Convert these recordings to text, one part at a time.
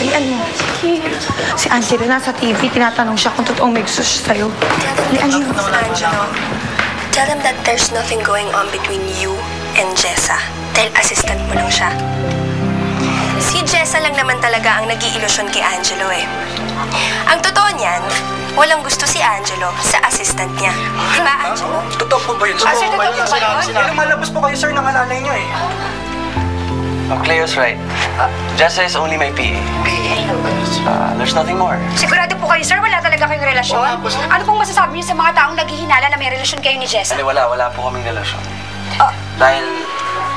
Lian mo. Sige. Si Angelo nasa TV, tinatanong siya kung totoong may gusto siya sa'yo. Lian mo. Angelo, tell him that there's nothing going on between you and Jessa. Dahil assistant mo lang siya. Si Jessa lang naman talaga ang nag-iilusyon kay Angelo eh. Ang totoo niyan, walang gusto si Angelo sa assistant niya. Di ba, Angelo? Totoo po ba yun? Sir, totoo po ba yun? Lumalabas po kayo, sir, ng alalay niyo eh. Cleo's right. Jessa is only my PA. There's nothing more. Sigurado po kayo, sir, wala talaga kayong relasyon? Ano pong masasabi niyo sa mga taong naghihinala na may relasyon kayo ni Jessa? Wala po kaming relasyon. Dahil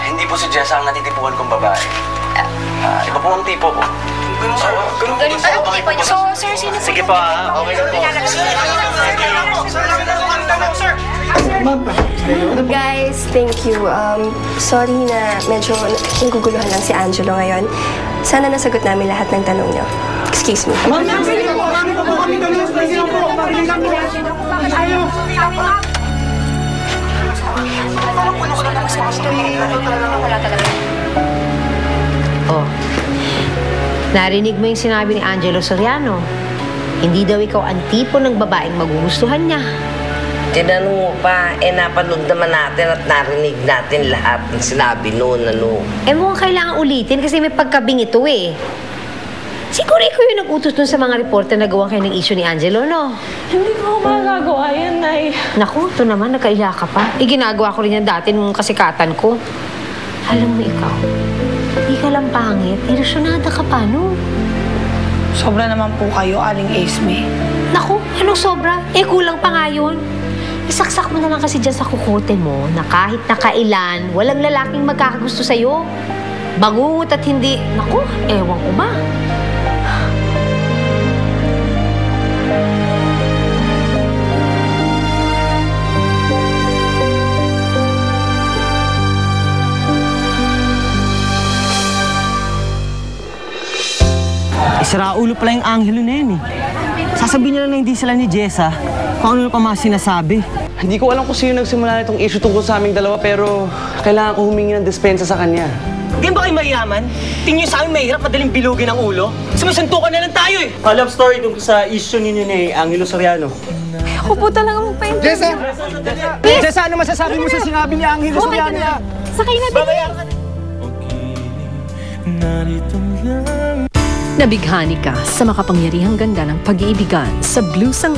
hindi po si Jessa ang natitipuan kong babae. Iba po ang tipo ko. Ganun po tipo niyo. So, sir, sino po? Sige po, okay na po. Guys, thank you. Sorry na medyo naguguluhan lang si Angelo ngayon. Sana nasagot namin lahat ng tanong niyo. Excuse me. Oh, narinig mo yung sinabi ni Angelo Soriano. Hindi daw ikaw ang tipo ng babaeng magugustuhan niya. Tinanong mo pa, napanood naman natin at narinig natin lahat ng sinabi noon, ano. Mukhang kailangan ulitin kasi may pagkabing ito eh. Siguro ikaw yung nag-utos dun sa mga reporter na gawa kayo ng issue ni Angelo, no? Hindi ko magagawa yan, Nay. Naku, ito naman, nakaila ka pa. Ginagawa ko rin yan dati nung kasikatan ko. Alam mo ikaw, hindi ka lang pangit, ilusyonada ka pa, no? Sobra naman po kayo, Aling Esme. Naku, anong sobra? Kulang pa nga yun. Isaksak mo na lang kasi dyan sa kukote mo na kahit na kailan, walang lalaking magkakagusto sa'yo. Bangungot at hindi, naku, ewan ko ba? Isara ulo pala yung Angelo na yun eh. Sasabihin nila na hindi sila ni Jessa kung ano pa mga sinasabi. Hindi ko alam kung sino nagsimula nitong issue tungkol sa aming dalawa pero kailangan ko humingi ng dispensa sa kanya. Hindi ba kayo mayaman? Tingin nyo sa amin mahirap madaling bilugin ang ulo? Sumisuntukan na lang tayo eh! Love story tungkol sa issue ninyo ni Angelo Soriano. Ako po talaga magpa-interview. Jessa! Jessa, ano masasabi mo sa sinabi ni Angelo Soriano? Sakay na din. Nabighani ka sa makapangyarihang ganda ng pag-iibigan sa blusang